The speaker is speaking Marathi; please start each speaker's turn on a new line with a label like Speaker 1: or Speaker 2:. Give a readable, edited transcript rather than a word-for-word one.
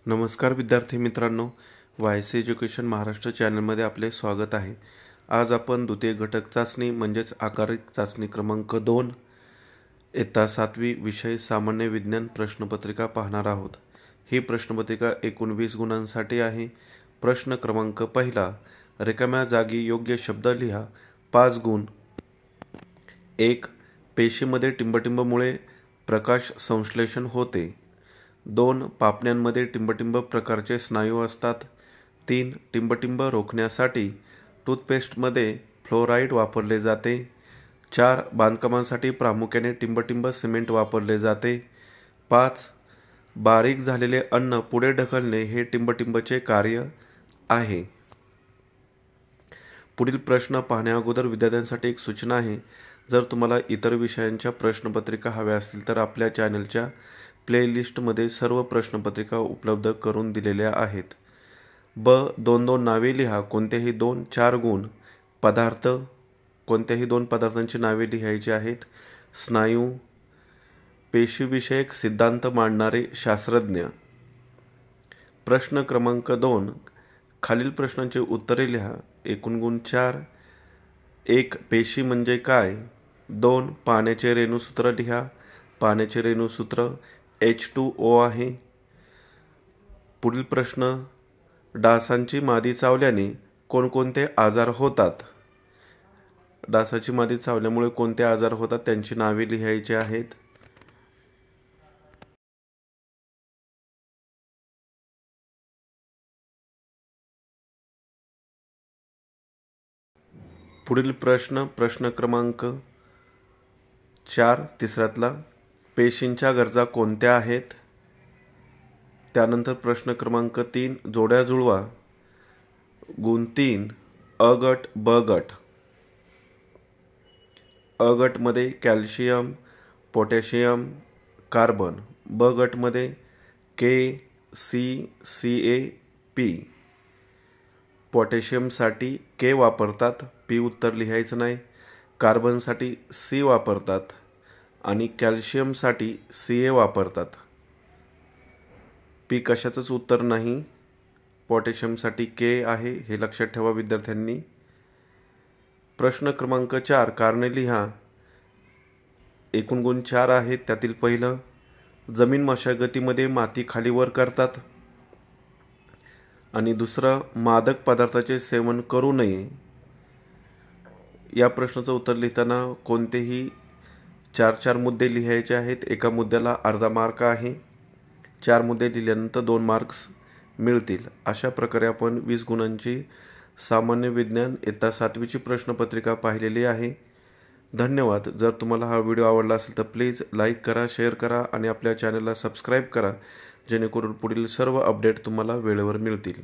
Speaker 1: नमस्कार विद्यार्थी मित्रांनो, वायसी एज्युकेशन महाराष्ट्र चॅनलमध्ये आपले स्वागत आहे। आज आपण द्वितीय घटक चाचणी म्हणजेच आकारिक चाचणी क्रमांक 2 इयत्ता 7वी विषय सामान्य विज्ञान प्रश्नपत्रिका पाहणार आहोत। ही प्रश्नपत्रिका एकूण 20 गुणांसाठी आहे। प्रश्न क्रमांक पहिला, रिकाम्या जागी योग्य शब्द लिहा। 5 गुण। 1. पेशीमध्ये टिंबटिंबमुळे प्रकाश संश्लेषण होते। 2. पापण्यांमध्ये टिंबटिंब प्रकारचे स्नायू असतात। 3. टिंबटिंब रोखण्यासाठी टूथपेस्टमध्ये फ्लोराईड वापरले जाते। 4. बांधकामासाठी प्रामुख्याने टिंबटिंब सिमेंट वापरले जाते। 5. बारीक झालेले अन्न पुढे ढकलणे हे टिंबटिंबचे कार्य आहे। पुढील प्रश्न पाहण्या अगोदर विद्यार्थ्यांसाठी एक सूचना आहे। जर तुम्हाला इतर विषयांच्या प्रश्नपत्रिका हव्या असतील तर आपल्या चॅनलच्या प्लेलिस्टमध्ये सर्व प्रश्नपत्रिका उपलब्ध करून दिलेल्या आहेत। 2 नावे लिहा। कोणत्याही 2 4 गुण। पदार्थ, कोणत्याही 2 पदार्थांची नावे लिहायची आहेत। स्नायू, पेशीविषयक सिद्धांत मांडणारे शास्त्रज्ञ। प्रश्न क्रमांक 2, खालील प्रश्नांची उत्तरे लिहा। एकूण गुण 4। 1. पेशी म्हणजे काय? 2. पाण्याचे रेणुसूत्र लिहा। पाण्याचे रेणुसूत्र H2O आहे। पुढील प्रश्न, डासांची मादी चावल्याने कोणकोणते आजार होतात? डासाची मादी चावल्यामुळे कोणते आजार होतात त्यांची नावे लिहायची आहेत। पुढील प्रश्न क्रमांक 4 तिसऱ्यातला, पेशींच्या गरजा कोणत्या आहेत? त्यानंतर प्रश्न क्रमांक 3, जोड्या जुळवा। गुण 3, अ गट ब गट। अ गटमध्ये कॅल्शियम, पोटॅशियम, कार्बन। ब गटमध्ये के, सी, Ca, P। पोटॅशियमसाठी के वापरतात, पी उत्तर लिहायचं नाही। कार्बनसाठी सी वापरतात आणि कॅल्शियमसाठी Ca वापरतात। पी कशाचंच उत्तर नाही, पोटॅशियमसाठी के आहे, हे लक्षात ठेवा विद्यार्थ्यांनी। प्रश्न क्रमांक 4, कारणे लिहा। एकूण गुण 4 आहेत। त्यातील पहिलं, जमीन मशागतीमध्ये माती खाली वर करतात। आणि दुसरं, मादक पदार्थाचे सेवन करू नये। या प्रश्नाचं उत्तर लिहिताना कोणतेही 4 मुद्दे लिहायचे आहेत। एका मुद्द्याला अर्धा मार्क आहे। 4 मुद्दे लिहिल्यानंतर 2 मार्क्स मिळतील। अशा प्रकारे आपण 20 गुणांची सामान्य विज्ञान इयत्ता 7वीची प्रश्नपत्रिका पाहिलेली आहे। धन्यवाद। जर तुम्हाला हा व्हिडिओ आवडला असेल तर प्लीज लाईक करा, शेअर करा आणि आपल्या चॅनलला सबस्क्राईब करा, जेणेकरून पुढील सर्व अपडेट तुम्हाला वेळेवर मिळतील।